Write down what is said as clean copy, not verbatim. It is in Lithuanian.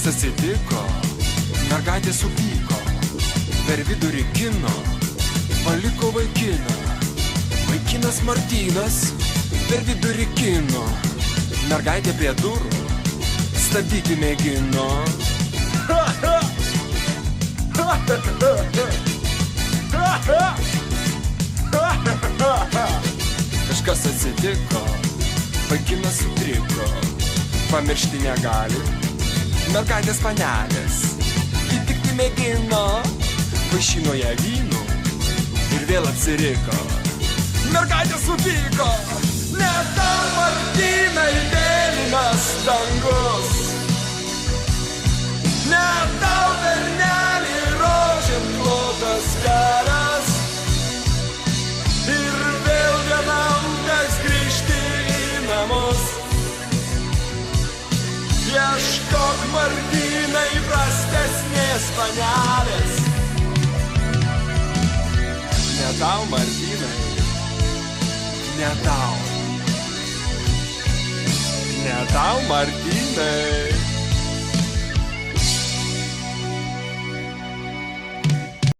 atsitiko, mergaitė supyko, per vidurį kino paliko vaikiną. Vaikinas Martynas per vidurį kino, mergaitė prie durų stabdyti mėgino. Kažkas atsitiko, vaikinas sutriko, pamiršti negali mergaitės panelės. Ji tik tai mėgino, vaišino ją vynu ir vėl apsiriko. Mergaitė supyko, ne tau Martynai mėlynas dangus, ne tau bernelį rožėm klotas kelias. Ir vėl vienam teks grįžti į namus. Ieškok Martynai prastesnės panelės. Ne tau Martynai, ne tau, ne tau Martynai.